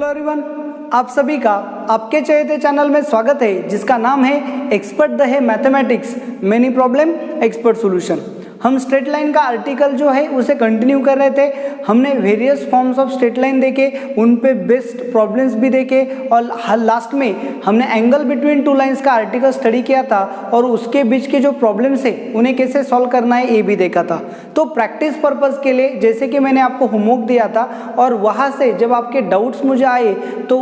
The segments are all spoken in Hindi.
हेलो एवरीवन, आप सभी का आपके चहेते चैनल में स्वागत है जिसका नाम है एक्सपर्ट द है mathematics many problem expert solution. हम स्ट्रेट लाइन का आर्टिकल जो है उसे कंटिन्यू कर रहे थे। हमने various forms of straight line देखे, उन पे बेस्ट प्रॉब्लम्स भी देखे और लास्ट में हमने एंगल बिटवीन टू लाइंस का आर्टिकल स्टडी किया था और उसके बीच के जो प्रॉब्लम्स है उन्हें कैसे सॉल्व करना है ये भी देखा था। तो प्रैक्टिस पर्पज़ के लिए जैसे कि मैंने आपको होमवर्क दिया था और वहाँ से जब आपके डाउट्स मुझे आए तो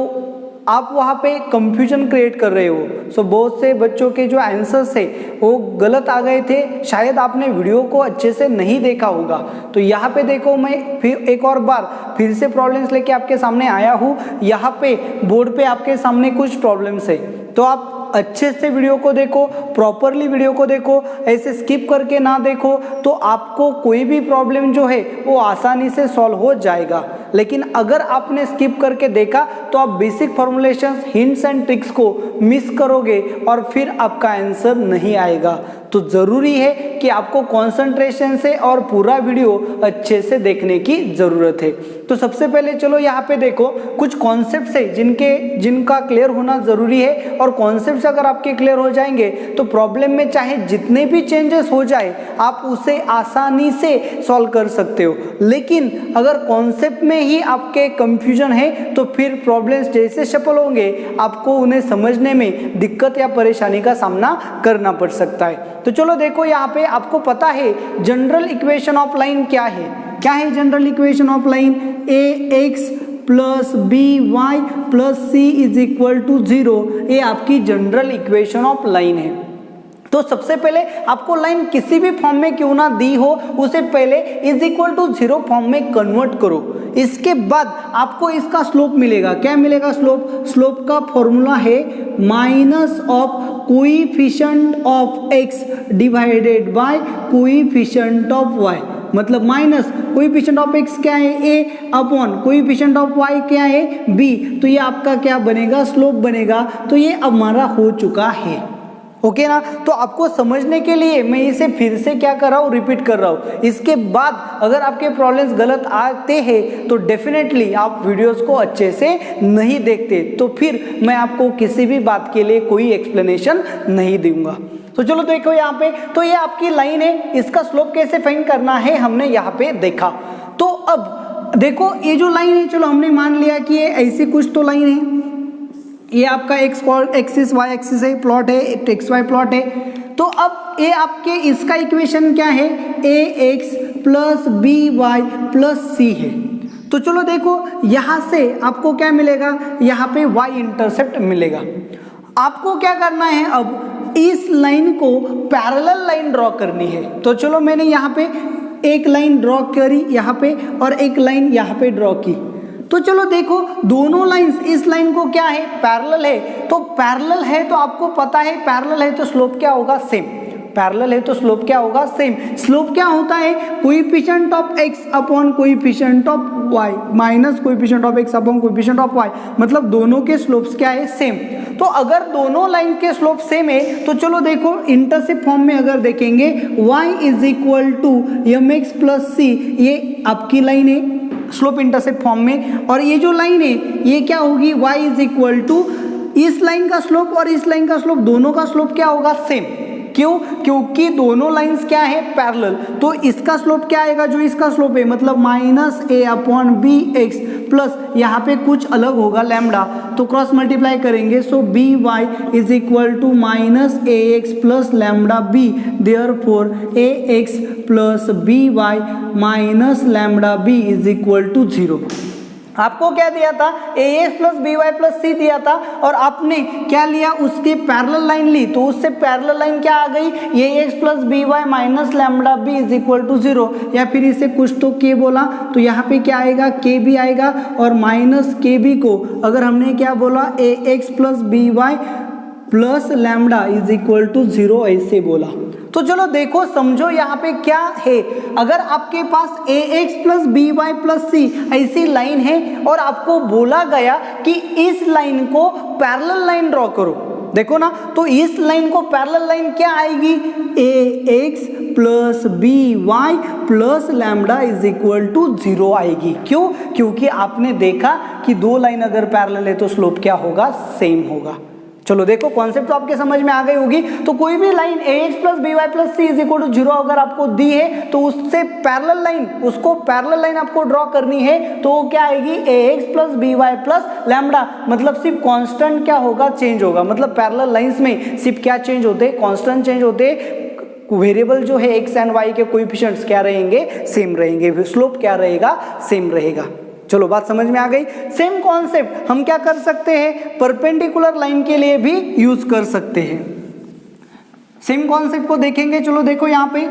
आप वहाँ पे कंफ्यूजन क्रिएट कर रहे हो। सो बहुत से बच्चों के जो आंसर्स है वो गलत आ गए थे, शायद आपने वीडियो को अच्छे से नहीं देखा होगा। तो यहाँ पे देखो, मैं फिर एक और बार फिर से प्रॉब्लम्स लेके आपके सामने आया हूँ। यहाँ पे बोर्ड पे आपके सामने कुछ प्रॉब्लम्स है, तो आप अच्छे से वीडियो को देखो, प्रॉपरली वीडियो को देखो, ऐसे स्किप करके ना देखो तो आपको कोई भी प्रॉब्लम जो है वो आसानी से सॉल्व हो जाएगा। लेकिन अगर आपने स्किप करके देखा तो आप basic formulations, hints and tricks को मिस करोगे और फिर आपका आंसर नहीं आएगा। तो ज़रूरी है कि आपको कंसंट्रेशन से और पूरा वीडियो अच्छे से देखने की ज़रूरत है। तो सबसे पहले चलो यहाँ पे देखो, कुछ कॉन्सेप्ट्स है जिनका क्लियर होना ज़रूरी है और कॉन्सेप्ट्स अगर आपके क्लियर हो जाएंगे तो प्रॉब्लम में चाहे जितने भी चेंजेस हो जाए आप उसे आसानी से सॉल्व कर सकते हो। लेकिन अगर कॉन्सेप्ट में ही आपके कंफ्यूजन है तो फिर प्रॉब्लम्स जैसे सफल होंगे आपको उन्हें समझने में दिक्कत या परेशानी का सामना करना पड़ सकता है। तो चलो देखो, यहाँ पे आपको पता है जनरल इक्वेशन ऑफ लाइन क्या है general equation of line? A x plus B Y plus C is equal to 0, ये आपकी जनरल इक्वेशन ऑफ लाइन है। तो सबसे पहले आपको लाइन किसी भी फॉर्म में क्यों ना दी हो उसे पहले इज इक्वल टू 0 फॉर्म में कन्वर्ट करो। इसके बाद आपको इसका स्लोप मिलेगा। क्या मिलेगा स्लोप का फॉर्मूला है minus of coefficient of x divided by coefficient of y। मतलब माइनस कोएफिशिएंट ऑफ x क्या है a upon coefficient of y क्या है b। तो ये आपका क्या बनेगा? स्लोप बनेगा। तो ये अब हमारा हो चुका है। ओके ना? तो आपको समझने के लिए मैं इसे फिर से क्या कर रहा हूँ, रिपीट कर रहा हूँ। इसके बाद अगर आपके प्रॉब्लम्स गलत आते हैं तो डेफिनेटली आप वीडियोस को अच्छे से नहीं देखते, तो फिर मैं आपको किसी भी बात के लिए कोई एक्सप्लेनेशन नहीं दूंगा। तो चलो देखो यहाँ पे, तो ये आपकी लाइन है, इसका स्लोप कैसे फाइंड करना है हमने यहाँ पे देखा। तो अब देखो ये जो लाइन है, चलो हमने मान लिया कि ये ऐसी कुछ तो लाइन है, ये आपका एक्स एक्सिस वाई एक्सिस है, प्लॉट है, एक्स वाई प्लॉट है। तो अब ये आपके इसका इक्वेशन क्या है? A x plus B Y plus c है। तो चलो देखो यहाँ से आपको क्या मिलेगा, यहाँ पे वाई इंटरसेप्ट मिलेगा। आपको क्या करना है, अब इस लाइन को पैरेलल लाइन ड्रॉ करनी है। तो चलो मैंने यहाँ पे एक लाइन ड्रॉ करी यहाँ पे और एक लाइन यहाँ पे ड्रॉ की। तो चलो देखो दोनों लाइंस, इस लाइन को क्या है, पैरेलल है। तो पैरेलल है तो आपको पता है पैरेलल है तो स्लोप क्या होगा? सेम। पैरेलल है तो स्लोप क्या होगा? सेम। स्लोप क्या होता है? Coefficient of x upon coefficient of y minus coefficient of x upon coefficient of y। मतलब दोनों के स्लोप्स क्या है? सेम। तो अगर दोनों लाइन के स्लोप सेम है तो चलो देखो इंटरसेप्ट फॉर्म में अगर देखेंगे y is equal to mx plus c, ये आपकी लाइन है स्लोप इंटरसेप्ट फॉर्म में। और ये जो लाइन है ये क्या होगी? y इज इक्वल टू इस लाइन का स्लोप और इस लाइन का स्लोप, दोनों का स्लोप क्या होगा? सेम। क्यों? क्योंकि दोनों लाइंस क्या है? पैरेलल। तो इसका स्लोप क्या आएगा? जो इसका स्लोप है मतलब माइनस ए अपॉन बी एक्स प्लस यहाँ पे कुछ अलग होगा लैम्डा, तो क्रॉस मल्टीप्लाई करेंगे। So b y is equal to minus a x plus lambda b, therefore a x plus B y minus lambda b is equal to 0। आपको क्या दिया था? A x plus B Y plus c दिया था और आपने क्या लिया? उसकी पैरेलल लाइन ली, तो उससे पैरेलल लाइन क्या आ गई? A x plus B y minus lambda b is equal to 0। या फिर इसे कुछ तो के बोला तो यहाँ पे क्या आएगा? के बी आएगा और माइनस के बी को अगर हमने क्या बोला? A x plus B Y plus lambda is equal to 0 ऐसे बोला। तो चलो देखो समझो यहाँ पे क्या है। अगर आपके पास a x plus B Y plus c ऐसी लाइन है और आपको बोला गया कि इस लाइन को पैरेलल लाइन ड्रॉ करो, देखो ना, तो इस लाइन को पैरेलल लाइन क्या आएगी, ax plus by plus lambda is equal to 0 आएगी। क्यों? क्योंकि आपने देखा कि दो लाइन अगर पैरेलल है तो स्लोप क्या होगा, सेम होगा। चलो देखो, कॉन्सेप्ट तो आपके समझ में आ गई होगी। तो कोई भी line ax plus by plus c is equal to 0 अगर आपको दी है तो उससे पैरेलल लाइन, उसको पैरेलल लाइन आपको ड्रॉ करनी है, तो वो क्या आएगी, ax plus by plus lambda, मतलब सिर्फ कांस्टेंट क्या होगा, चेंज होगा। मतलब पैरेलल लाइंस में सिर्फ क्या चेंज होते हैं, कांस्टेंट चेंज होते हैं। वेरिएबल जो है x एंड y के कोएफिशिएंट्स क्या रहेंगे, सेम रहेंगे। स्लोप क्या रहेगा, सेम रहेगा। चलो बात समझ में आ गई। सेम कॉन्सेप्ट हम क्या कर सकते हैं, परपेंडिकुलर लाइन के लिए भी यूज कर सकते हैं। सेम कॉन्सेप्ट को देखेंगे। चलो देखो, यहां पे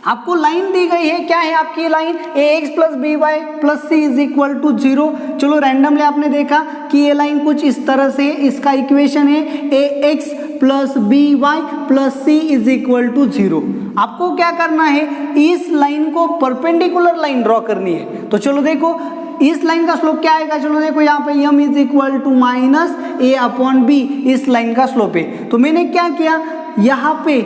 आपको लाइन दी गई है, क्या है आपकी line, ax plus by plus c is equal to 0। चलो रैंडमली आपने देखा कि ये लाइन कुछ इस तरह से, इसका इक्वेशन है ax plus by plus c is equal to 0। आपको क्या करना है, इस लाइन को परपेंडिकुलर लाइन ड्रॉ करनी है। तो चलो देखो, इस लाइन का स्लोप क्या आएगा, चलो देखो यहाँ पे m is equal to minus a upon b इस लाइन का स्लोप है। तो मैंने क्या किया, यहाँ पे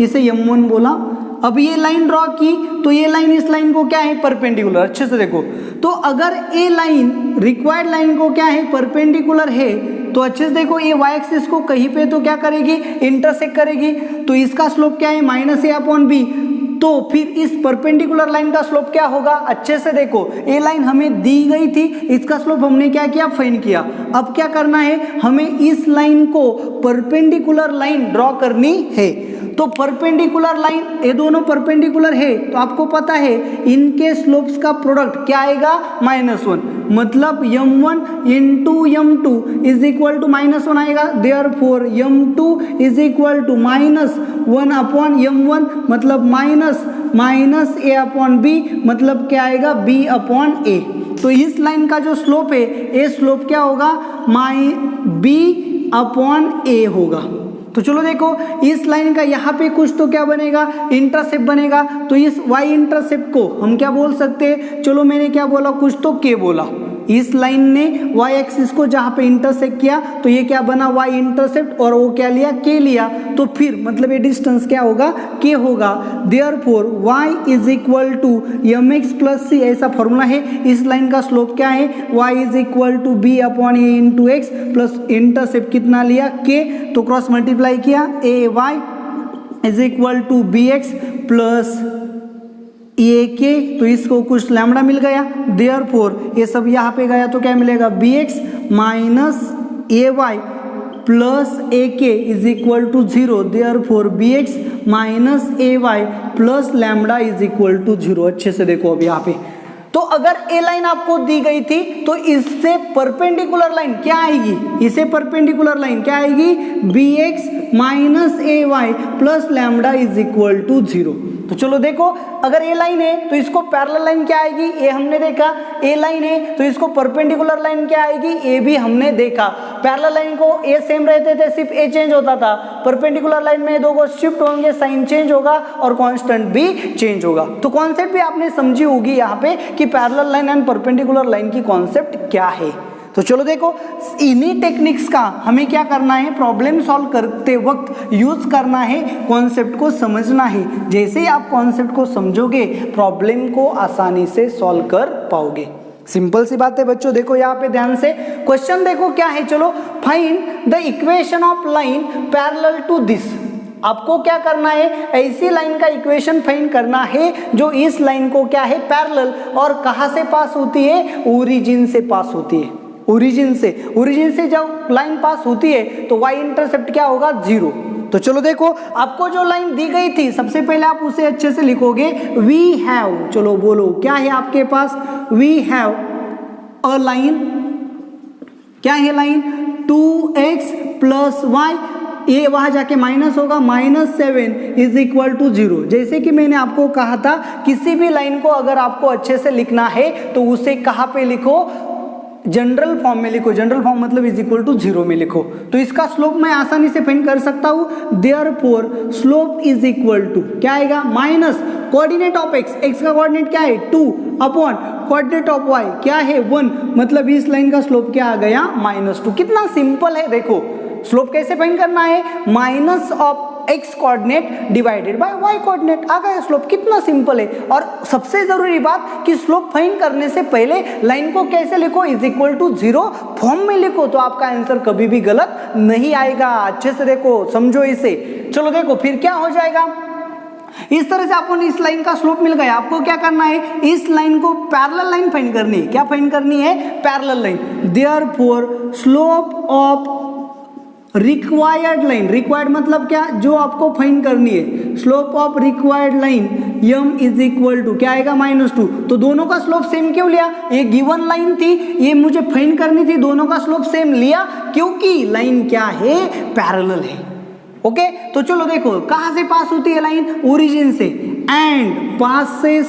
इसे m1 बोला। अब ये लाइन ड्रॉ की, तो ये लाइन इस लाइन को क्या है, परपेंडिकुलर। अच्छे से देखो, तो अगर ए लाइन रिक्वायर्ड लाइन को क्या है, परपेंडिकुलर है, तो अच्छे से देखो, ये y एक्सिस को कहीं पे तो क्या करेगी, इंटरसेक्ट करेगी। तो इसका स्लोप क्या है, माइनस a अपॉन बी। तो फिर इस परपेंडिकुलर लाइन का स्लोप क्या होगा, अच्छे से देखो, ये लाइन हमें दी गई थी, इसका स्लोप हमने क्या किया, फाइंड किया। अब क्या करना है, हमें इस लाइन को परपेंडिकुलर लाइन ड्रॉ करनी है। तो परपेंडिकुलर लाइन, ये दोनों परपेंडिकुलर है, तो आपको पता है इनके स्लोप्स का प्रोडक्ट क्या आएगा, -1। मतलब m1 into m2 is equal to -1 आएगा। Therefore m2 is equal to -1 upon m1, मतलब माइनस a अपॉन b, मतलब क्या आएगा, b अपॉन a। तो इस लाइन का जो स्लोप है, ये स्लोप क्या होगा, b अपॉन a होगा। तो चलो देखो, इस लाइन का यहाँ पे कुछ तो क्या बनेगा, इंटरसेप्ट बनेगा। तो इस y इंटरसेप्ट को हम क्या बोल सकते हैं, चलो मैंने क्या बोला, कुछ तो k बोला। इस लाइन ने y एक्सिस को जहाँ पे इंटरसेक्ट किया, तो ये क्या बना, y इंटरसेप्ट, और वो क्या लिया, k लिया। तो फिर मतलब ये डिस्टेंस क्या होगा, k होगा। Therefore y is equal to mx plus c, ऐसा फॉर्मूला है। इस लाइन का स्लोप क्या है, y is equal to b upon a into x plus intercept कितना लिया, k, तो क्रॉस मल्टीप्लाई किया, ay is equal to bx plus A k, तो इसको कुछ लैम्डा मिल गया। देयरफॉर ये सब यहाँ पे गया तो क्या मिलेगा, bx minus ay plus A K is equal to 0। Therefore bx minus ay plus lambda is equal to 0। अच्छे से देखो अब यहाँ पे, तो अगर ए लाइन आपको दी गई थी, तो इससे परपेंडिकुलर लाइन क्या आएगी, इसे परपेंडिकुलर लाइन क्या आएगी, bx minus ay plus lambda is equal to 0। तो चलो देखो, अगर ए लाइन है तो इसको पैरेलल लाइन क्या आएगी, ए हमने देखा। ए लाइन है तो इसको परपेंडिकुलर लाइन क्या आएगी, ए भी हमने देखा। पैरेलल लाइन को ए सेम रहते थे, सिर्फ ए चेंज होता था। परपेंडिकुलर लाइन में दो को शिफ्ट होंगे, साइन चेंज होगा और कांस्टेंट भी चेंज होगा। तो कॉन्सेप्ट भी आपने समझी होगी यहाँ पे कि parallel line and perpendicular line की कॉन्सेप्ट क्या है। तो चलो देखो, इन्हीं टेक्निक्स का हमें क्या करना है, प्रॉब्लम सॉल्व करते वक्त यूज करना है, कॉन्सेप्ट को समझना है। जैसे ही आप कॉन्सेप्ट को समझोगे, प्रॉब्लम को आसानी से सॉल्व कर पाओगे। सिंपल सी बात है बच्चों। देखो यहाँ पे ध्यान से, क्वेश्चन देखो क्या है, चलो, find the equation of line parallel to this. आपको क्या करना है, ऐसी लाइन का इक्वेशन फाइंड करना है जो इस लाइन को क्या है, पैरेलल, और कहाँ से पास होती है, ओरिजिन से पास होती है। ओरिजिन से जब लाइन पास होती है तो y इंटरसेप्ट क्या होगा, 0। तो चलो देखो, आपको जो लाइन दी गई थी, सबसे पहले आप उसे अच्छे से लिखोगे, वी हैव, चलो बोलो क्या है आपके पास, वी हैव अ लाइन, क्या है लाइन, 2x प्लस y, ये वहां जाके माइनस होगा, -7 इज इक्वल टू 0। जैसे कि मैंने आपको कहा था, किसी भी लाइन को अगर आपको अच्छे से लिखना है तो उसे कहाँ पे लिखो, जनरल फॉर्म में लिखो, जनरल फॉर्म मतलब इज इक्वल टू 0 में लिखो, तो इसका स्लोप मैं आसानी से फाइंड कर सकता हूं। Therefore slope is equal to क्या आएगा, minus coordinate of X, X का कोऑर्डिनेट क्या है 2 अपॉन कोऑर्डिनेट ऑफ वाई क्या है 1, मतलब इस लाइन का स्लोप क्या आ गया -2। कितना सिंपल है, देखो स्लोप कैसे फाइंड करना है, minus of x coordinate divided by y coordinate, आ गया स्लोप। कितना सिंपल है। और सबसे जरूरी बात कि स्लोप फाइंड करने से पहले लाइन को कैसे लिखो, इज इक्वल टू 0 फॉर्म में लिखो, तो आपका आंसर कभी भी गलत नहीं आएगा। अच्छे से देखो, समझो इसे। चलो देखो फिर क्या हो जाएगा, इस तरह से आपको इस लाइन का स्लोप मिल गया। आपको क्या करना है, इस लाइन को पैरेलल लाइन फाइंड करनी है। क्या फाइंड करनी है, parallel line. Therefore slope of required line, required मतलब क्या, जो आपको फाइंड करनी है, slope of required line M is equal to क्या आएगा -2। तो दोनों का स्लोप सेम क्यों लिया, ये गिवन लाइन थी, ये मुझे फाइंड करनी थी, दोनों का स्लोप सेम लिया क्योंकि लाइन क्या है, पैरेलल है। ओके तो चलो देखो कहां से पास होती है लाइन, ओरिजिन से, and passes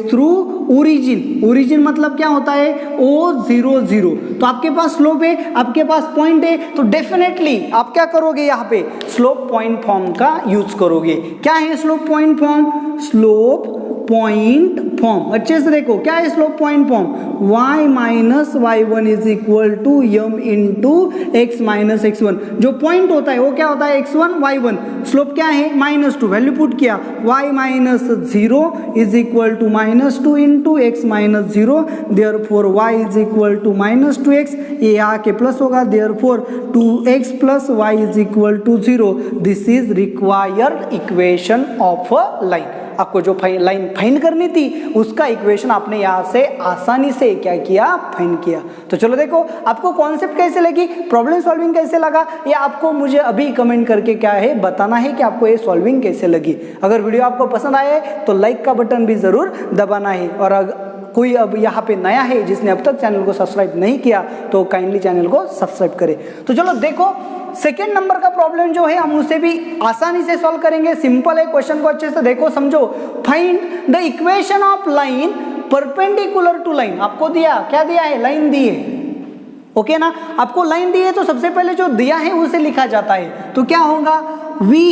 through origin. Origin मतलब क्या होता है, O0 0। तो आपके पास स्लोप है, आपके पास पॉइंट है, तो डेफिनेटली आप क्या करोगे, यहाँ पे स्लोप पॉइंट फॉर्म का यूज करोगे। क्या है slope point form, slope point form, अच्छे से देखो क्या है slope point form, y minus y1 is equal to M into x minus x1। जो पॉइंट होता है वो क्या होता है, x1 y1, स्लोप क्या है -2, वैल्यू पुट किया, y minus 0 is equal to -2 into x minus 0, therefore y is equal to -2x, ये आके प्लस होगा, therefore 2x plus y is equal to 0। This is required equation of a line. आपको जो लाइन फाइंड करनी थी उसका इक्वेशन आपने यहाँ से आसानी से क्या किया, फाइंड किया। तो चलो देखो आपको कॉन्सेप्ट कैसे लगी, प्रॉब्लम सॉल्विंग कैसे लगा, ये आपको मुझे अभी कमेंट करके क्या है बताना है कि आपको ये सॉल्विंग कैसे लगी। अगर वीडियो आपको पसंद आए तो लाइक का बटन भी जरूर दबाना है, और अगर कोई अब यहाँ पे नया है जिसने अब तक चैनल को सब्सक्राइब नहीं किया तो काइंडली चैनल को सब्सक्राइब करें। तो चलो देखो सेकेंड नंबर का प्रॉब्लम जो है हम उसे भी आसानी से सॉल्व करेंगे। सिंपल है, क्वेश्चन को अच्छे से देखो समझो। Find the equation of line perpendicular to line. आपको दिया, क्या दिया है, लाइन दी है, ओके ना। आपको लाइन दी है तो सबसे पहले जो दिया है उसे लिखा जाता है। तो क्या होगा, we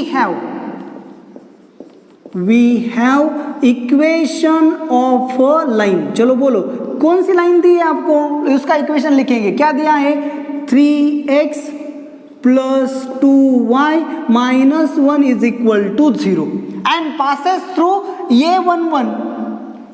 have equation of a line. चलो बोलो कौन सी लाइन दी है आपको, उसका इक्वेशन लिखेंगे। क्या दिया है, 3x plus 2y minus 1 is equal to 0 and passes through ये 1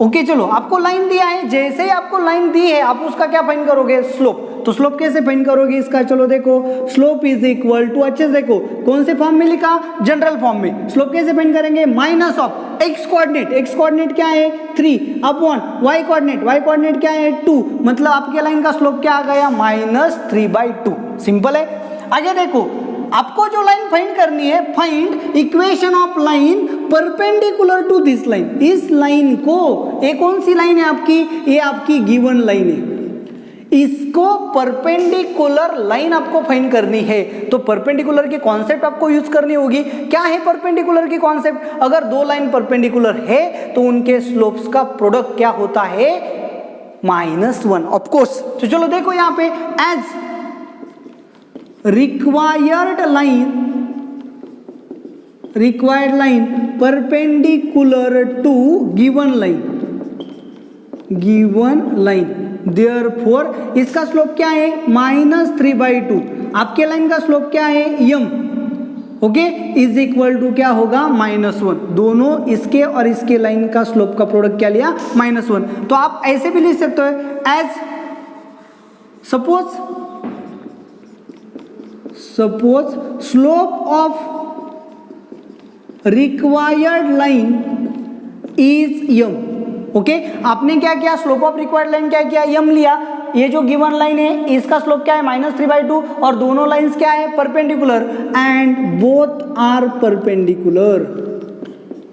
ओके चलो आपको लाइन दिया है, जैसे ही आपको लाइन दी है आप उसका क्या फाइंड करोगे, स्लोप। तो स्लोप कैसे फाइंड करोगे इसका, चलो देखो स्लोप इज इक्वल टू, अच्छे से देखो कौन से फॉर्म में लिखा, जनरल फॉर्म में। स्लोप कैसे फाइंड करेंगे, minus of x coordinate, x coordinate क्या है 3 अपॉन वाई कोऑर्डिनेट क्या है 2, मतलब आपके लाइन का स्लोप क्या आ गया, -3/2। सिंपल है। आगे देखो आपको जो लाइन फाइंड करनी है, find equation of line perpendicular to this line. इस लाइन को, ये कौन सी लाइन है आपकी, ये आपकी गिवन लाइन है, इसको परपेंडिकुलर लाइन आपको फाइंड करनी है। तो परपेंडिकुलर की कॉन्सेप्ट आपको यूज करनी होगी। क्या है परपेंडिकुलर की कॉन्सेप्ट, अगर दो लाइन परपेंडिकुलर है तो उनके स्लोप्स का प्रोडक्ट क्या होता है, -1 ऑफ कोर्स। तो चलो देखो यहाँ पे, as required line perpendicular to given line, therefore इसका स्लोप क्या है, -3/2। आपके लाइन का स्लोप क्या है, M, okay, is equal to क्या होगा, -1। दोनों इसके और इसके लाइन का स्लोप का प्रोडक्ट क्या लिया, -1। तो आप ऐसे भी लिख सकते हो, as suppose slope of required line is M. Okay आपने क्या किया, स्लोप ऑफ रिक्वायर्ड लाइन क्या किया, यम लिया। ये जो गिवन लाइन है इसका स्लोप क्या है, -3/2, और दोनों लाइंस क्या है, perpendicular, and both are perpendicular.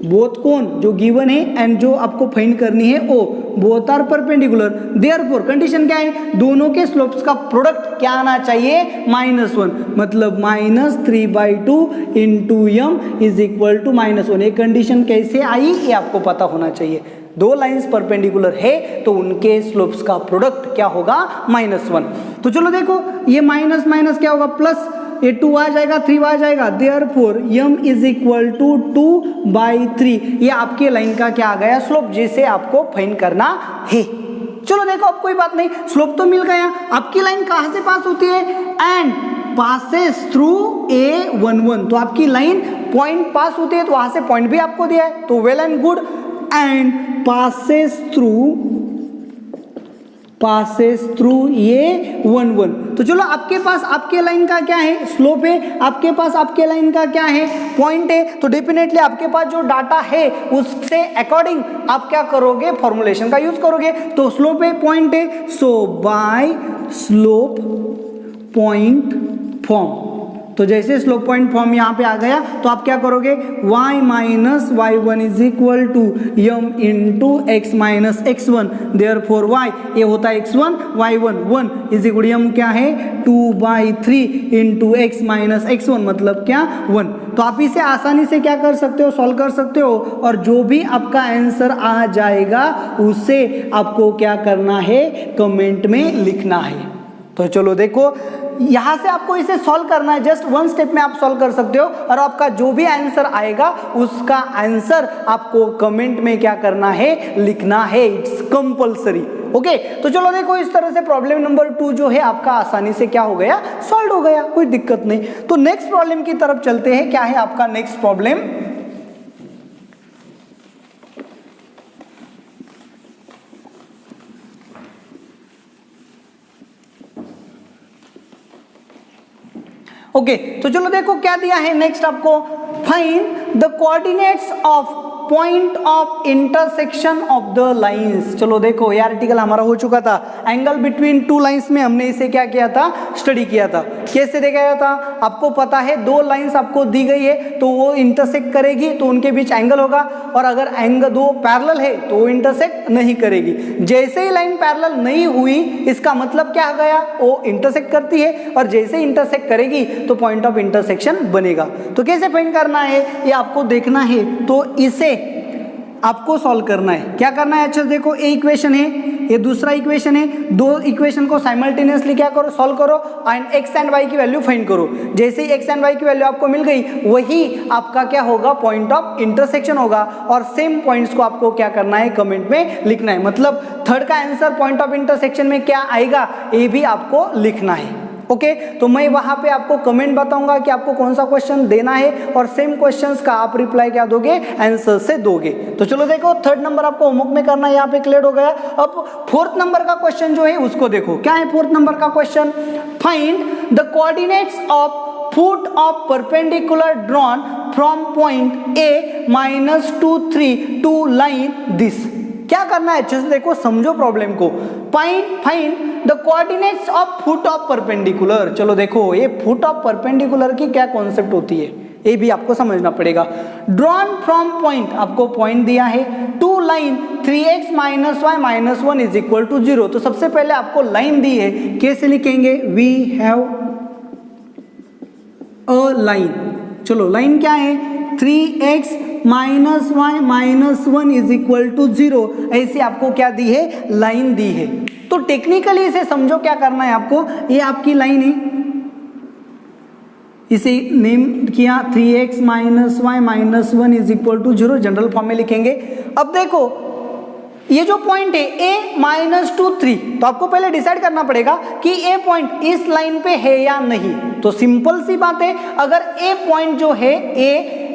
Both कौन, जो गिवन है एंड जो आपको फाइंड करनी है ओ, both are perpendicular. Therefore condition क्या है, दोनों के स्लोप्स का प्रोडक्ट क्या आना चाहिए, -1, मतलब -3/2 into M is equal to -1। ये कंडीशन कैसे आई ये आपको पता होना चाहिए। दो लाइंस परपेंडिकुलर है तो उनके स्लोप्स का प्रोडक्ट क्या होगा, -1। तो चलो देखो ये माइनस माइनस क्या होगा प्लस, ये 2 आ जाएगा 3 आ जाएगा, therefore m is equal to 2/3। ये आपके लाइन का क्या आ गया, स्लोप, जिसे आपको फाइंड करना है। चलो देखो अब कोई बात नहीं, स्लोप तो मिल गया। आपकी लाइन कहां से पास होती है, एंड पासेस थ्रू A11। तो आपकी लाइन पॉइंट पास होती है तो वहां से पॉइंट भी आपको दिया है, तो well and good. And passes through A11। तो चलो आपके पास आपके लाइन का क्या है, स्लोप है, आपके पास आपके लाइन का क्या है, पॉइंट है। तो डेफिनेटली आपके पास जो डाटा है उससे अकॉर्डिंग आप क्या करोगे, फॉर्मुलेशन का यूज करोगे। तो स्लोप है, पॉइंट है, सो बाय स्लोप पॉइंट फॉर्म। तो जैसे स्लोप पॉइंट फॉर्म यहाँ पे आ गया तो आप क्या करोगे, y minus y1 is equal to m into x minus x1, therefore y ये होता है x1 y1 1 is equal m क्या है 2/3 इंटू x माइनस x1 मतलब क्या 1। तो आप इसे आसानी से क्या कर सकते हो, सॉल्व कर सकते हो, और जो भी आपका आंसर आ जाएगा उसे आपको क्या करना है, कमेंट में लिखना है। तो चलो देखो यहां से आपको इसे सॉल्व करना है, जस्ट 1 स्टेप में आप सॉल्व कर सकते हो, और आपका जो भी आंसर आएगा उसका आंसर आपको कमेंट में क्या करना है, लिखना है, इट्स कंपल्सरी। ओके, तो चलो देखो इस तरह से प्रॉब्लम नंबर 2 जो है आपका आसानी से क्या हो गया, सॉल्व हो गया, कोई दिक्कत नहीं। तो नेक्स्ट प्रॉब्लम की तरफ चलते हैं। क्या है आपका नेक्स्ट प्रॉब्लम, ओके तो चलो देखो क्या दिया है नेक्स्ट आपको, find the coordinates of point of intersection of the lines. चलो देखो ये आर्टिकल हमारा हो चुका था, एंगल बिटवीन टू लाइंस में हमने इसे क्या किया था, स्टडी किया था। कैसे देखा गया था, आपको पता है दो लाइंस आपको दी गई है तो वो इंटरसेक्ट करेगी तो उनके बीच एंगल होगा, और अगर एंगल दो पैरेलल है तो वो इंटरसेक्ट नहीं करेगी। जैसे ही लाइन पैरेलल नहीं हुई इसका मतलब क्या हो गया, वो इंटरसेक्ट करती है, और जैसे इंटरसेक्ट करेगी तो पॉइंट ऑफ इंटरसेक्शन बनेगा। तो कैसे फाइंड करना है ये आपको देखना है, तो इसे आपको सॉल्व करना है। क्या करना है, अच्छा देखो ए इक्वेशन है, ये दूसरा इक्वेशन है, दो इक्वेशन को साइमल्टेनियसली क्या करो, सॉल्व करो, एंड एक्स एंड वाई की वैल्यू फाइंड करो। जैसे ही एक्स एंड वाई की वैल्यू आपको मिल गई वही आपका क्या होगा, पॉइंट ऑफ इंटरसेक्शन होगा, और सेम पॉइंट्स को आपको क्या करना है, कमेंट में लिखना है। मतलब थर्ड का आंसर पॉइंट ऑफ इंटरसेक्शन में क्या आएगा ये भी आपको लिखना है। ओके, तो मैं वहां पे आपको कमेंट बताऊंगा कि आपको कौन सा क्वेश्चन देना है, और सेम क्वेश्चंस का आप रिप्लाई क्या दोगे, आंसर से दोगे। तो चलो देखो थर्ड नंबर आपको होमवर्क में करना है, यहाँ पे क्लियर हो गया। अब फोर्थ नंबर का क्वेश्चन जो है उसको देखो, क्या है फोर्थ नंबर का question, find the coordinates of foot of perpendicular drawn from point A -2 3 to line this. क्या करना है, अच्छे से देखो, समझो प्रॉब्लम को। Find the coordinates of foot of perpendicular. चलो देखो ये फुट ऑफ परपेंडिकुलर की क्या कॉन्सेप्ट होती है ये भी आपको समझना पड़ेगा। ड्रॉन फ्रॉम पॉइंट, आपको पॉइंट दिया है, to line 3x - y - 1 is equal to 0। तो सबसे पहले आपको लाइन दी है, कैसे लिखेंगे, वी हैव अ लाइन। चलो लाइन क्या है, 3x - y - 1 is equal to 0, ऐसे आपको क्या दी है, लाइन दी है। तो टेक्निकली इसे समझो क्या करना है आपको, ये आपकी लाइन है, इसे नेम किया 3x - y - 1 is equal to 0, general form में लिखेंगे। अब देखो ये जो पॉइंट है a -2 3, तो आपको पहले डिसाइड करना पड़ेगा कि ए पॉइंट इस लाइन पे है या नहीं। तो सिंपल सी बात है, अगर ए पॉइंट जो है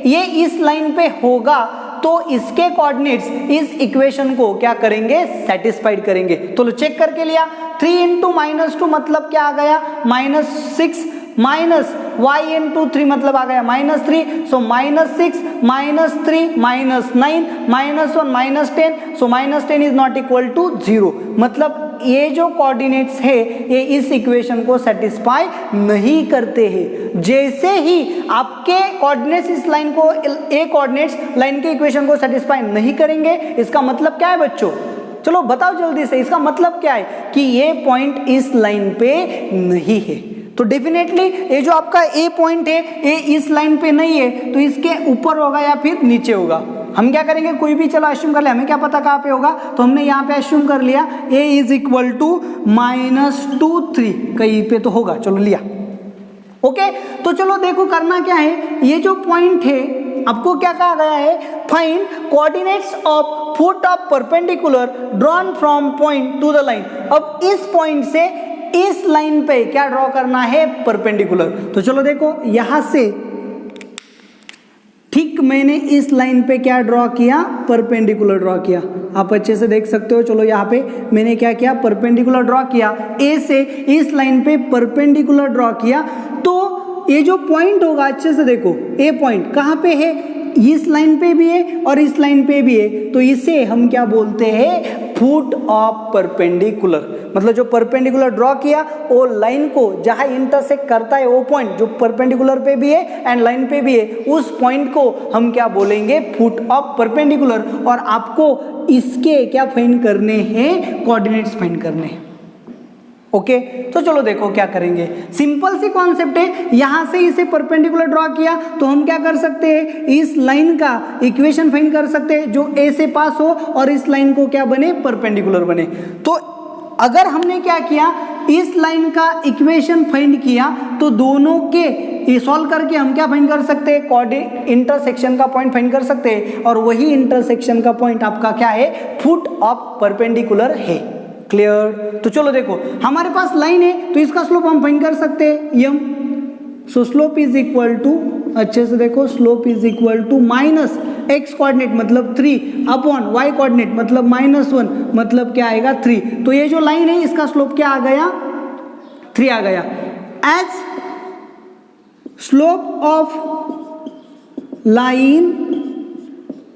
ये इस लाइन पे होगा तो इसके कोऑर्डिनेट्स इस इक्वेशन को क्या करेंगे, सेटिस्फाइड करेंगे। तो लो चेक करके लिया, 3 × -2 मतलब क्या आ गया, -6 माइनस y इंटू 3 मतलब आ गया -3, सो -6 -3 -9 -1 -10, सो -10 इज नॉट इक्वल टू 0। मतलब ये जो कोऑर्डिनेट्स है ये इस इक्वेशन को सेटिस्फाई नहीं करते हैं। जैसे ही आपके कोऑर्डिनेट्स इस लाइन को, ए कोऑर्डिनेट्स लाइन के इक्वेशन को सेटिस्फाई नहीं करेंगे, इसका मतलब क्या है बच्चों, चलो बताओ जल्दी से, इसका मतलब क्या है कि ये पॉइंट इस लाइन पे नहीं है। तो डेफिनेटली ये जो आपका ए पॉइंट है ये इस लाइन पे नहीं है, तो इसके ऊपर होगा या फिर नीचे होगा। हम क्या करेंगे, कोई भी चलो अश्यूम कर ले, हमें क्या पता कहाँ पे होगा, तो हमने यहाँ पे अश्यूम कर लिया a इज इक्वल टू -2 3 कहीं पे तो होगा, चलो लिया। ओके, तो चलो देखो करना क्या है, ये जो पॉइंट है आपको क्या कहा गया है, find coordinates of foot of perpendicular drawn from point two the line. अब इस पॉइंट से इस लाइन पे क्या ड्रॉ करना है, परपेंडिकुलर। तो चलो देखो यहां से ठीक मैंने इस लाइन पे क्या ड्रॉ किया, परपेंडिकुलर ड्रॉ किया, आप अच्छे से देख सकते हो। चलो यहाँ पे मैंने क्या किया, परपेंडिकुलर ड्रॉ किया, ए से इस लाइन पे परपेंडिकुलर ड्रॉ किया। तो ये जो पॉइंट होगा अच्छे से देखो, ए पॉइंट कहाँ पे है, इस लाइन पे भी है और इस लाइन पे भी है, तो इसे हम क्या बोलते हैं, फुट ऑफ परपेंडिकुलर। मतलब जो परपेंडिकुलर ड्रॉ किया वो लाइन को जहां इंटरसेक्ट करता है, वो पॉइंट जो परपेंडिकुलर पे भी है एंड लाइन पे भी है, उस पॉइंट को हम क्या बोलेंगे, फुट ऑफ परपेंडिकुलर। और आपको इसके क्या फाइंड करने हैं, कोऑर्डिनेट्स फाइंड करने हैं। ओके, तो चलो देखो क्या करेंगे, सिंपल सी कॉन्सेप्ट है। यहां से इसे परपेंडिकुलर ड्रॉ किया तो हम क्या कर सकते हैं, इस लाइन का इक्वेशन फाइंड कर सकते हैं जो ए से पास हो और इस लाइन को क्या बने, परपेंडिकुलर बने। तो अगर हमने क्या किया, इस लाइन का इक्वेशन फाइंड किया तो दोनों के सॉल्व करके हम क्या फाइंड कर सकते हैं, कोऑर्डिनेट इंटरसेक्शन का पॉइंट फाइंड कर सकते हैं। और वही इंटरसेक्शन का पॉइंट आपका क्या है, फुट ऑफ परपेंडिकुलर है। क्लियर। तो चलो देखो हमारे पास लाइन है तो इसका स्लोप हम फाइंड कर सकते हैं, m. So slope is equal to, अच्छे से देखो, slope is equal to minus x coordinate मतलब 3 अपॉन वाई कोऑर्डिनेट मतलब -1 मतलब क्या आएगा, 3। तो ये जो लाइन है इसका स्लोप क्या आ गया, 3 आ गया। As slope of line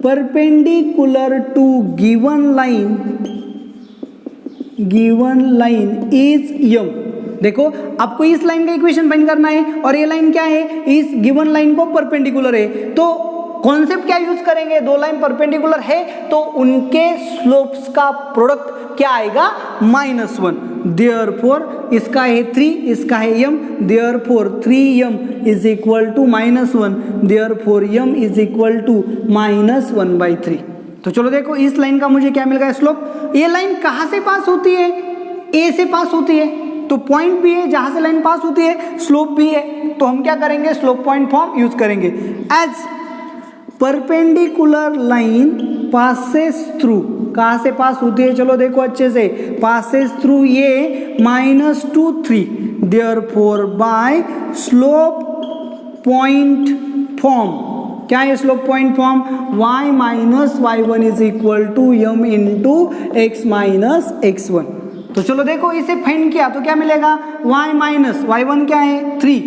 perpendicular to given line is m. देखो आपको इस लाइन का इक्वेशन फाइंड करना है और ये लाइन क्या है, इस गिवन लाइन को परपेंडिकुलर है। तो कॉन्सेप्ट क्या यूज करेंगे, दो लाइन परपेंडिकुलर है तो उनके स्लोप्स का प्रोडक्ट क्या आएगा, -1। देयरफॉर इसका है 3, इसका है m, therefore 3m is equal to -1, therefore m is equal to -1/3। तो चलो देखो इस लाइन का मुझे क्या मिल गया, स्लोप। ये लाइन कहाँ से पास होती है, ए से पास होती है, तो पॉइंट भी है जहां से लाइन पास होती है, स्लोप भी है। तो हम क्या करेंगे, स्लोप पॉइंट फॉर्म यूज करेंगे। As perpendicular line passes through, कहाँ से पास होती है, चलो देखो अच्छे से, पासेस थ्रू ये -2 3, therefore by slope point form, क्या है slope point form, y minus y1 is equal to m into x minus x1। तो चलो देखो इसे फाइंड किया तो क्या मिलेगा, y माइनस y1 क्या है 3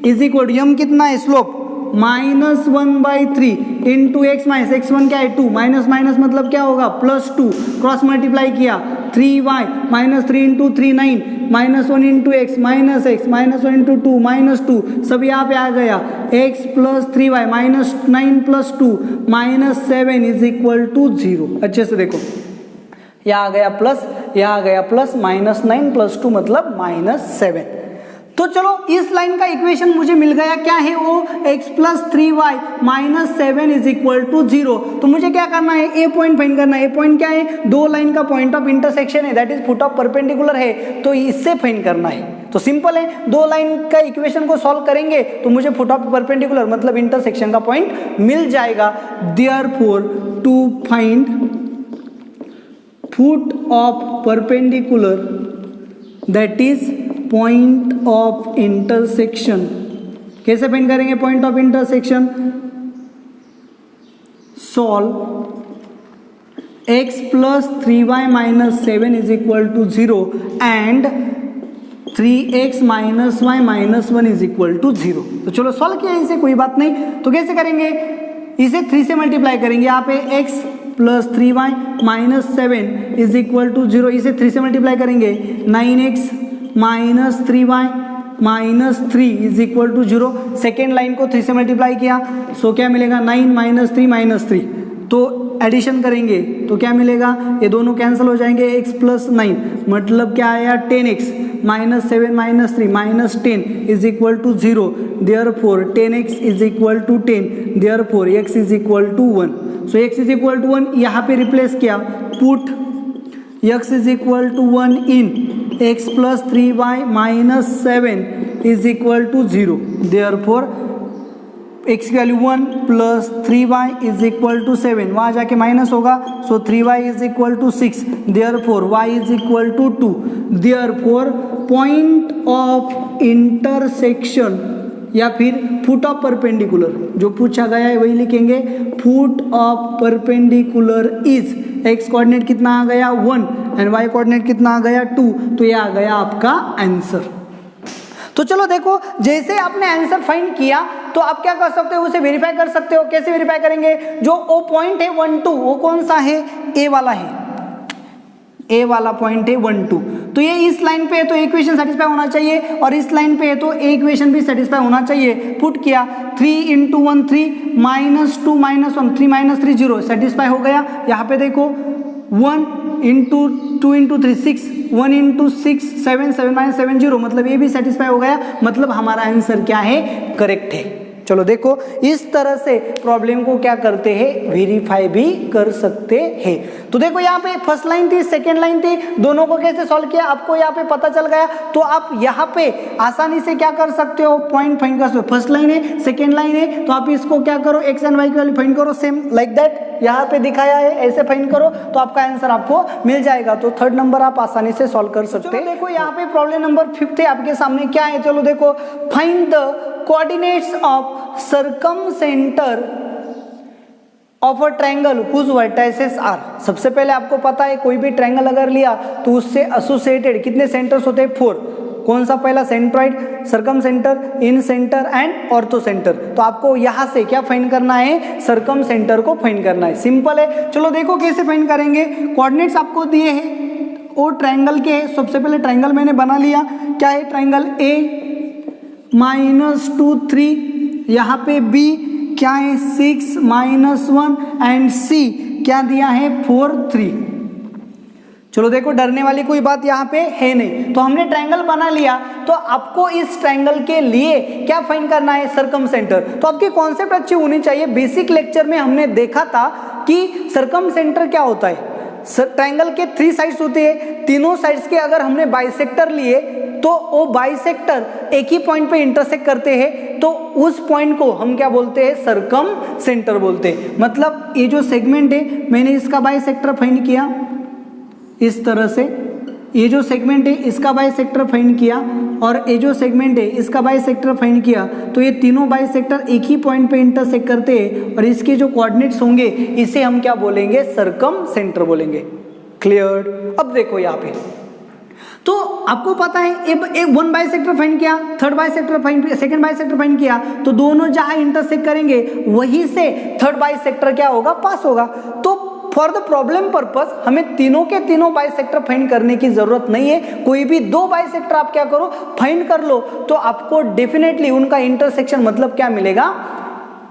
इज इक्वल टू m कितना है, slope -1/3 into x minus x1 क्या है 2, माइनस माइनस मतलब क्या होगा +2, क्रॉस मल्टीप्लाई किया 3y -3 into 3 9, -1 into x minus x, -1 into 2 -2, सब यहाँ पे आ गया, x plus 3y -9 plus 2 -7 is equal to 0। अच्छे से देखो यहाँ आ गया प्लस, यहाँ आ गया प्लस, -9 प्लस 2 मतलब -7। तो चलो इस लाइन का इक्वेशन मुझे मिल गया, क्या है वो, x plus 3y -7 is equal to 0। तो मुझे क्या करना है, ए पॉइंट फाइंड करना है। ए पॉइंट क्या है, दो लाइन का पॉइंट ऑफ इंटरसेक्शन है, that is foot of perpendicular है, तो इससे फाइंड करना है। तो सिंपल है, दो लाइन का इक्वेशन को सॉल्व करेंगे तो मुझे फुट ऑफ परपेंडिकुलर मतलब इंटरसेक्शन का पॉइंट मिल जाएगा। Therefore to find foot of perpendicular that is point of intersection, कैसे फाइंड करेंगे point of intersection, solve x plus 3y minus 7 is equal to 0 and 3x minus y minus 1 is equal to 0। तो चलो सॉल्व किया इसे, कोई बात नहीं। तो कैसे करेंगे, इसे 3 से मल्टीप्लाई करेंगे, यहाँ पे x plus 3y minus 7 is equal to 0, इसे 3 से मल्टीप्लाई करेंगे, 9x minus 3y minus 3 is equal to 0। Second line को 3 से मल्टीप्लाई किया, सो क्या मिलेगा, 9 माइनस 3 माइनस 3। तो एडिशन करेंगे तो क्या मिलेगा, ये दोनों कैंसिल हो जाएंगे, x प्लस 9 मतलब क्या आया 10x minus 7 minus 3 minus 10 is equal to 0, therefore 10x is equal to 10, therefore x is equal to 1। So x is equal to 1 यहाँ पे रिप्लेस किया, put x is equal to 1 in x plus 3y minus 7 is equal to 0, therefore x की value 1 plus 3y is equal to 7, वहाँ जाके माइनस होगा, so 3y is equal to 6, therefore y is equal to 2, therefore point of intersection या फिर फुट ऑफ परपेंडिकुलर, जो पूछा गया है वही लिखेंगे, foot of perpendicular is, x coordinate कितना आ गया 1 एंड y कोऑर्डिनेट कितना आ गया 2, तो ये आ गया आपका आंसर। तो चलो देखो, जैसे आपने आंसर फाइंड किया तो आप क्या कर सकते हो, उसे वेरीफाई कर सकते हो। कैसे वेरीफाई करेंगे, जो ओ पॉइंट है 1 2 वो कौन सा है, ए वाला है, ए वाला पॉइंट है 1 2, तो ये इस लाइन पे है तो इक्वेशन सेटिस्फाई होना चाहिए, और इस लाइन पे है तो इक्वेशन भी सेटिस्फाई होना चाहिए। पुट किया 3 into 1 3 minus 2 minus 1 3 minus 3 0, satisfy हो गया। यहाँ पे देखो 1 इंटू 2 इंटू 3 6, 1 इंटू 6 7 7 माइनस 7 0, मतलब ये भी सेटिस्फाई हो गया, मतलब हमारा आंसर क्या है, करेक्ट है। चलो देखो, इस तरह से प्रॉब्लम को क्या करते हैं, वेरीफाई भी कर सकते हैं। तो देखो यहाँ पे फर्स्ट लाइन थी, सेकेंड लाइन थी, दोनों को कैसे सॉल्व किया आपको यहाँ पे पता चल गया। तो आप यहाँ पे आसानी से क्या कर सकते हो, पॉइंट फाइंड कर सकते हो। फर्स्ट लाइन है, सेकेंड लाइन है, तो आप इसको क्या करो, एक्स एंड वाई की वैल्यू फाइंड करो, सेम लाइक दैट यहाँ पे दिखाया है, ऐसे फाइंड करो तो आपका आंसर आपको मिल जाएगा। तो थर्ड नंबर आप आसानी से सॉल्व कर सकते हैं। देखो यहाँ पे प्रॉब्लम नंबर 5 है आपके सामने, क्या है, चलो देखो, find the coordinates of circumcenter of a triangle whose vertices are। सबसे पहले आपको पता है कोई भी ट्रायंगल अगर लिया तो उससे एसोसिएटेड कितने सेंटर्स होते हैं, 4। कौन सा, पहला centroid, circum centre, in centre and ortho centre. तो आपको यहाँ से क्या फाइंड करना है, सर्कम सेंटर को फाइंड करना है, सिंपल है। चलो देखो कैसे फाइंड करेंगे। कोऑर्डिनेट्स आपको दिए हैं वो ट्रायंगल के है, सबसे पहले ट्रायंगल मैंने बना लिया, क्या है, ट्रायंगल A -2 3, यहाँ पे B क्या है 6 -1 एंड C क्या दिया है 4 3। चलो देखो, डरने वाली कोई बात यहाँ पे है नहीं। तो हमने ट्रायंगल बना लिया, तो आपको इस ट्रायंगल के लिए क्या फाइंड करना है, सर्कम सेंटर। तो आपकी कॉन्सेप्ट अच्छी होनी चाहिए। बेसिक लेक्चर में हमने देखा था कि सर्कम सेंटर क्या होता है। ट्रायंगल के 3 साइड्स होते हैं, तीनों साइड्स के अगर हमने बाइसेक्टर लिए तो वो बाइसेक्टर एक ही पॉइंट पे इंटरसेक्ट करते हैं, तो उस पॉइंट को हम क्या बोलते हैं, सर्कम सेंटर बोलते हैं। मतलब ये जो सेगमेंट है, मैंने इसका बाइसेक्टर फाइंड किया इस तरह से, ये जो सेगमेंट है इसका बाइसेक्टर फाइंड किया, और ये जो सेगमेंट है इसका बाइसेक्टर फाइंड किया, तो ये तीनों बाइसेक्टर एक ही पॉइंट पे इंटरसेक्ट करते हैं, और इसके जो कोऑर्डिनेट्स होंगे इसे हम क्या बोलेंगे, सर्कम सेंटर बोलेंगे। क्लियर। अब देखो यहाँ पे, तो आपको पता है एक 1 बाइसेक्टर फाइंड किया, third bisector find, second bisector find किया, तो दोनों जहां इंटरसेक्ट करेंगे वहीं से थर्ड बाइसेक्टर क्या होगा, पास होगा। तो फॉर द प्रॉब्लम पर्पस हमें तीनों के तीनों बाइसेक्टर फाइंड करने की जरूरत नहीं है, कोई भी 2 बाइसेक्टर आप क्या करो, फाइंड कर लो, तो आपको डेफिनेटली उनका इंटरसेक्शन मतलब क्या मिलेगा,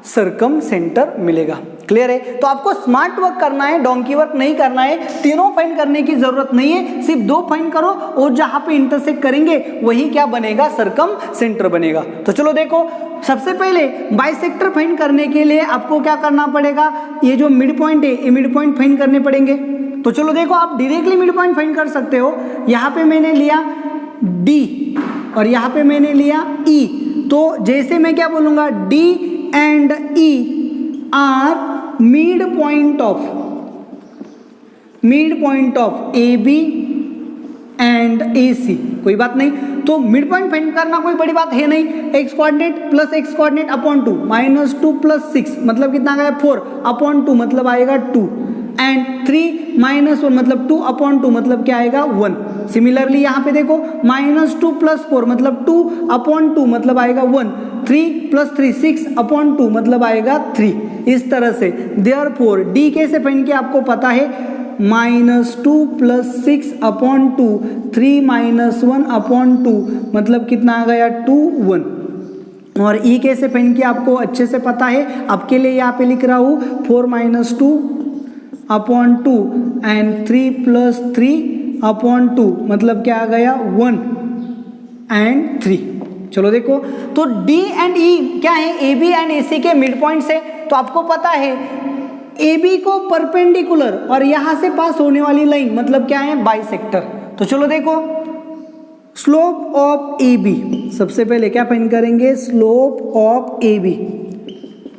सर्कम सेंटर मिलेगा। क्लियर है। तो आपको स्मार्ट वर्क करना है, डोंकी वर्क नहीं करना है। तीनों फाइंड करने की जरूरत नहीं है, सिर्फ 2 फाइंड करो और जहां पे इंटरसेक्ट करेंगे वही क्या बनेगा, सर्कम सेंटर बनेगा। तो चलो देखो, सबसे पहले बाइसेक्टर फाइंड करने के लिए आपको क्या करना पड़ेगा, ये जो मिड पॉइंट है ये मिड पॉइंट फाइंड करने पड़ेंगे। तो चलो देखो, आप डायरेक्टली मिड पॉइंट फाइंड कर सकते हो। यहाँ पे मैंने लिया D और यहाँ पे मैंने लिया E। तो जैसे मैं क्या बोलूंगा, D and E are mid point of AB and AC। कोई बात नहीं, तो मिड पॉइंट फाइंड करना कोई बड़ी बात है नहीं। x coordinate plus x coordinate upon 2 -2 + 6 मतलब कितना गया 4 अपॉन 2 मतलब आएगा 2 एंड 3 -1 मतलब 2 अपॉन 2 मतलब क्या आएगा 1। सिमिलरली यहाँ पे देखो -2 + 4 मतलब 2 अपॉन 2 मतलब आएगा 1। 3 + 3 6 अपॉन 2 मतलब आएगा 3। इस तरह से देयरफॉर D कैसे फाइंड किया आपको पता है, -2 + 6 अपॉन 2 3 -1 अपॉन 2 मतलब कितना आ गया 2 1। और E कैसे फाइंड किया आपको अच्छे से पता है, आपके लिए यहाँ पे लिख रहा हूँ 4 - 2 अपॉन 2 एंड 3 प्लस 3 अपॉन 2 मतलब क्या आ गया 1 एंड 3। चलो देखो, तो D एंड E क्या है, AB एंड AC के मिड पॉइंट से। तो आपको पता है AB को परपेंडिकुलर और यहां से पास होने वाली लाइन मतलब क्या है, बाइसेक्टर। तो चलो देखो, स्लोप ऑफ AB, सबसे पहले क्या फाइंड करेंगे, स्लोप ऑफ AB।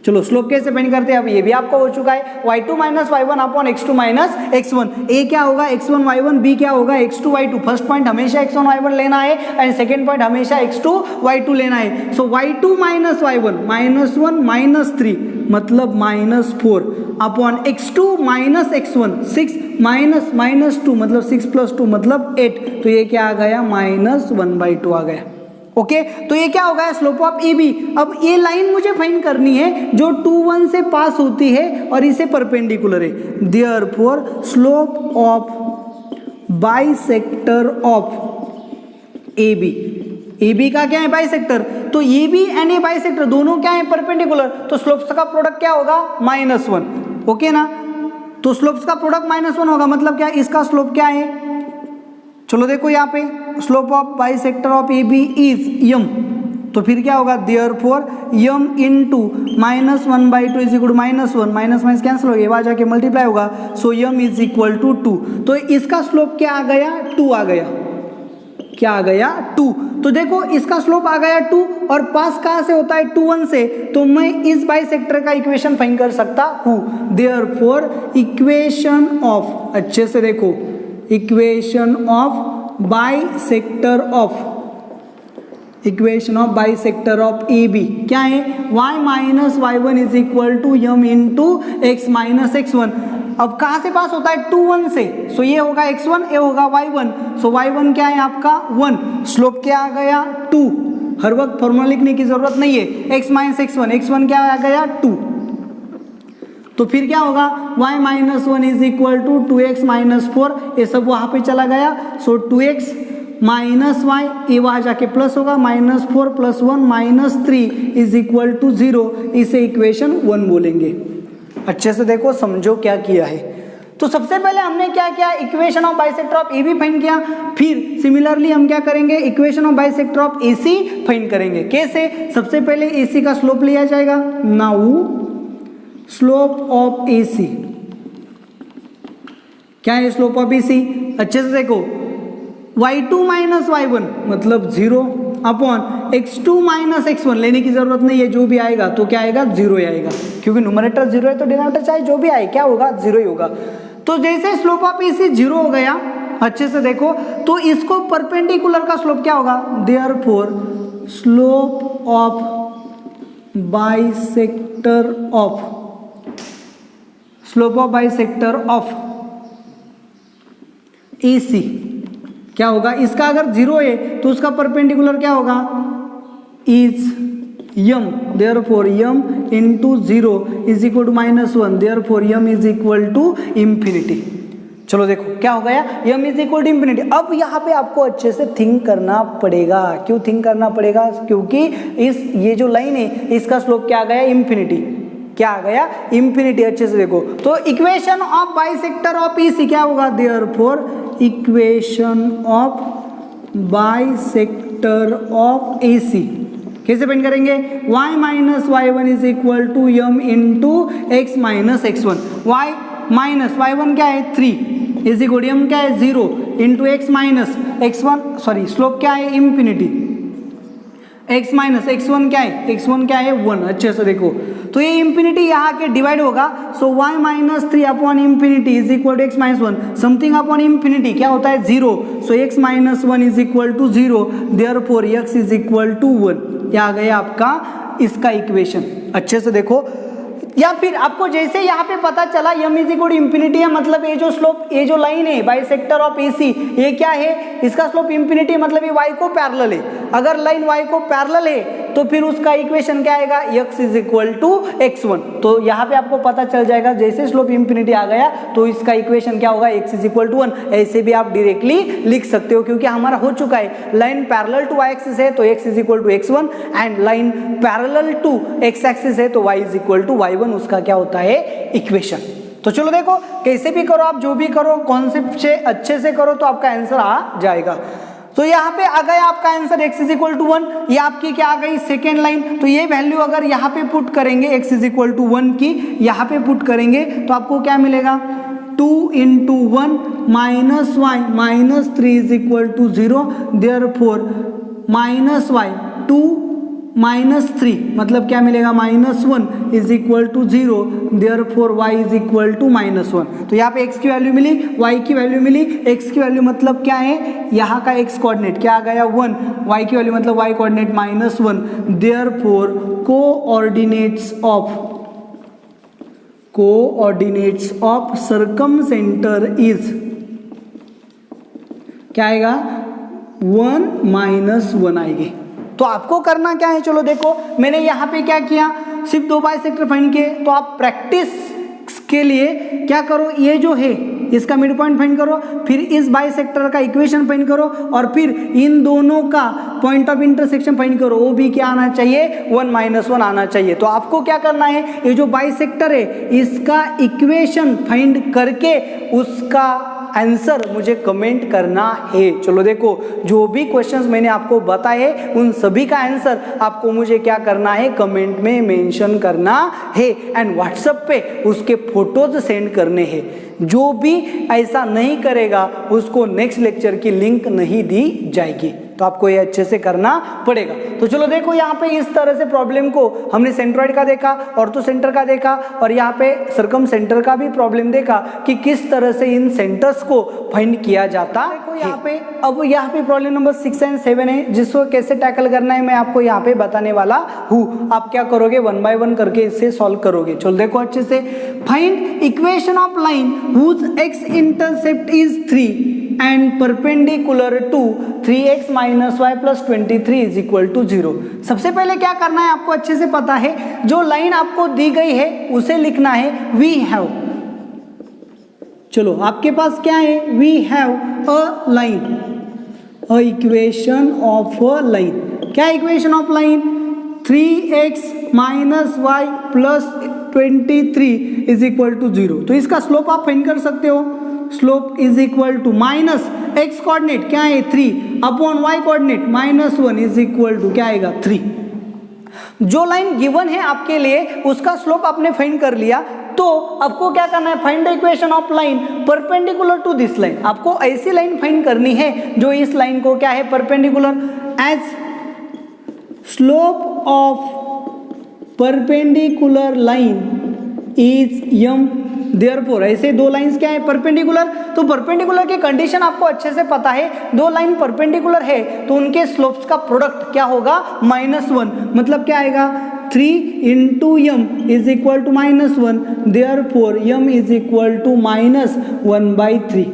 चलो स्लोप कैसे फाइंड करते हैं, अब ये भी आपको हो चुका है, y2 minus y1 upon x2 minus x1। a क्या होगा x1 y1, b क्या होगा x2 y2। फर्स्ट पॉइंट हमेशा x1 y1 लेना है एंड सेकंड पॉइंट हमेशा x2 y2 लेना है। सो y2 minus y1 minus 1 minus 3 मतलब minus 4 upon x2 minus x1 6 minus minus 2 मतलब 6 प्लस 2 मतलब 8। तो ये क्या आ गया, माइनस 1/2 आ गया। ओके, तो ये क्या होगा, स्लोप ऑफ AB। अब ये लाइन मुझे फाइंड करनी है जो 2 1 से पास होती है और इसे परपेंडिकुलर है। Therefore slope of bisector of AB, AB का क्या है, बाइसेक्टर। तो AB एंड ए बाइसेक्टर दोनों क्या है, परपेंडिकुलर। तो स्लोप्स का प्रोडक्ट क्या होगा, -1। ओके ना, तो स्लोप्स का प्रोडक्ट -1 होगा मतलब क्या, इसका स्लोप क्या है। चलो देखो यहाँ पे, slope of bisector of AB is m। तो फिर क्या होगा, therefore m into -1/2 is equal to -1, minus minus cancel हो गया, वहां जाके मल्टीप्लाई होगा। So m is equal to 2। तो इसका स्लोप क्या आ गया, 2 आ गया। क्या आ गया, 2। तो देखो इसका स्लोप आ गया 2 और पास कहां से होता है, 2 1 से। तो मैं इस बाइसेक्टर का इक्वेशन फाइंड कर सकता हूं। देयरफॉर इक्वेशन ऑफ, अच्छे से देखो, equation of bisector of, equation of bisector of AB क्या है, y minus y1 is equal to m into x minus x1। अब कहां से पास होता है, 2 1 से। सो ये होगा x1, ये होगा y1। सो y1 क्या है आपका 1, स्लोप क्या आ गया 2। हर वक्त फॉर्मूला लिखने की जरूरत नहीं है, x माइनस x1, x1 क्या आ गया 2। तो फिर क्या होगा, y minus 1 is equal to 2x minus 4, ये सब वहां पे चला गया। सो 2x माइनस y, ये वहां जाके प्लस होगा, -4 + 1 -3 इज इक्वल टू 0। इसे इक्वेशन 1 बोलेंगे। अच्छे से देखो, समझो क्या किया है। तो सबसे पहले हमने क्या किया, equation of bisector of AB find किया। फिर सिमिलरली हम क्या करेंगे, equation of bisector of AC find करेंगे। कैसे, सबसे पहले AC का स्लोप लिया जाएगा। नाउ स्लोप ऑफ AC क्या है, स्लोप ऑफ AC, अच्छे से देखो, y2 माइनस y1 मतलब 0 अपॉन x2 माइनस x1, लेने की जरूरत नहीं है, जो भी आएगा तो क्या आएगा, 0 ही आएगा, क्योंकि न्यूमरेटर 0 है तो डिनोमिनेटर चाहे जो भी आए क्या होगा, 0 ही होगा। तो जैसे स्लोप ऑफ AC 0 हो गया, अच्छे से देखो, तो इसको परपेंडिकुलर का स्लोप क्या होगा, therefore slope of bisector of, slope of bisector of AC क्या होगा, इसका अगर 0 है तो उसका परपेंडिकुलर क्या होगा, is m। Therefore m into 0 is equal to -1, therefore m is equal to infinity. चलो देखो क्या हो गया, m is equal to infinity. अब यहाँ पे आपको अच्छे से थिंक करना पड़ेगा। क्यों थिंक करना पड़ेगा, क्योंकि ये जो लाइन है इसका स्लोप क्या आ गया, इंफिनिटी। क्या आ गया, इंफिनिटी। अच्छे से देखो, तो equation of bisector of AC क्या होगा, therefore equation of bisector of AC कैसे फाइंड करेंगे, y minus y1 is equal to m into x minus x1। y minus y1 क्या है 3 इज इक्वल टू m क्या है 0 into x minus x1, sorry slope क्या है इंफिनिटी, x माइनस x1 क्या है, x1 क्या है 1। अच्छे से देखो, तो ये इंफिनिटी यहाँ के डिवाइड होगा। So y minus 3 upon infinity is equal to x minus 1, something upon infinity क्या होता है 0। So x minus 1 is equal to 0, therefore x is equal to 1। क्या आ गया आपका इसका इक्वेशन। अच्छे से देखो, या फिर आपको जैसे यहाँ पे पता चला m is equal to infinity है, मतलब ये जो स्लोप, ये जो लाइन है बाइसेक्टर ऑफ AC, ये क्या है, इसका स्लोप इंफिनिटी, मतलब ये y को पैरेलल है। अगर लाइन y को पैरेलल है तो फिर उसका इक्वेशन क्या आएगा, x is equal to x1। तो यहाँ पे आपको पता चल जाएगा, जैसे स्लोप इंफिनिटी आ गया तो इसका इक्वेशन क्या होगा, x इज इक्वल टू 1। ऐसे भी आप डायरेक्टली लिख सकते हो, क्योंकि हमारा हो चुका है line parallel to y axis है तो x is equal to x1, and line parallel to x axis है तो y is equal to y1, उसका क्या होता है इक्वेशन। तो चलो देखो, कैसे भी करो आप, जो भी करो कॉन्सेप्ट से अच्छे से करो तो आपका आंसर आ जाएगा। तो यहाँ पे आ गया आपका answer x is equal to 1, ये आपकी क्या आ गई सेकेंड लाइन। तो ये वैल्यू अगर यहाँ पे पुट करेंगे x इज इक्वल टू 1 की यहाँ पे पुट करेंगे तो आपको क्या मिलेगा, 2 into 1 minus y minus 3 is equal to 0, therefore minus y 2 minus 3 मतलब क्या मिलेगा, -1 is equal to 0, therefore y is equal to -1। तो यहाँ पे x की वैल्यू मिली, y की वैल्यू मिली। x की वैल्यू मतलब क्या है, यहाँ का x कोऑर्डिनेट क्या आ गया 1, y की वैल्यू मतलब y coordinate -1, therefore coordinates of circumcentre is क्या आएगा, 1 - 1 आएगी। तो आपको करना क्या है, चलो देखो मैंने यहाँ पे क्या किया, सिर्फ 2 बाइसेक्टर फाइंड किए। तो आप प्रैक्टिस के लिए क्या करो, ये जो है इसका मिड पॉइंट फाइंड करो, फिर इस बाइसेक्टर का इक्वेशन फाइंड करो और फिर इन दोनों का पॉइंट ऑफ इंटरसेक्शन फाइंड करो। वो भी क्या आना चाहिए, 1 - 1 आना चाहिए। तो आपको क्या करना है, ये जो बाइसेक्टर है इसका इक्वेशन फाइंड करके उसका आंसर मुझे कमेंट करना है। चलो देखो, जो भी क्वेश्चंस मैंने आपको बताए उन सभी का आंसर आपको मुझे क्या करना है, कमेंट में मेंशन करना है एंड व्हाट्सएप पे उसके फोटोज सेंड करने हैं। जो भी ऐसा नहीं करेगा उसको नेक्स्ट लेक्चर की लिंक नहीं दी जाएगी। तो आपको ये अच्छे से करना पड़ेगा। तो चलो देखो, यहाँ पे इस तरह से प्रॉब्लम को हमने सेंट्रॉइड का देखा, ऑर्थो सेंटर का देखा और यहाँ पे सर्कम सेंटर का भी प्रॉब्लम देखा कि किस तरह से इन सेंटर्स को फाइंड किया जाता है। यहाँ पे अब यहाँ पे प्रॉब्लम नंबर 6 एंड 7 है, जिसको कैसे टैकल करना है मैं आपको यहाँ पे बताने वाला हूँ। आप क्या करोगे, 1 बाय 1 करके इसे सॉल्व करोगे। चलो देखो अच्छे से, find equation of line whose x intercept is 3 and perpendicular to 3x minus y plus 23 is equal to 0। सबसे पहले क्या करना है, आपको अच्छे से पता है, जो लाइन आपको दी गई है उसे लिखना है we have। चलो आपके पास क्या है, we have a line, a equation of a line। क्या equation of line, 3x minus y plus 23 is equal to 0। तो इसका स्लोप आप फाइंड कर सकते हो, slope is equal to minus x coordinate क्या है 3 upon y coordinate -1 is equal to क्या आएगा 3। जो लाइन गिवन है आपके लिए उसका स्लोप आपने फाइंड कर लिया। तो आपको क्या करना है, find the equation of line perpendicular to this line. आपको ऐसी लाइन फाइंड करनी है जो इस लाइन को क्या है, perpendicular. As slope of perpendicular line is m, therefore ऐसे दो लाइंस क्या है, परपेंडिकुलर। तो परपेंडिकुलर की कंडीशन आपको अच्छे से पता है, दो लाइन परपेंडिकुलर है तो उनके स्लोप्स का प्रोडक्ट क्या होगा, -1। मतलब क्या आएगा, 3 into m is equal to -1, therefore m is equal to -1/3।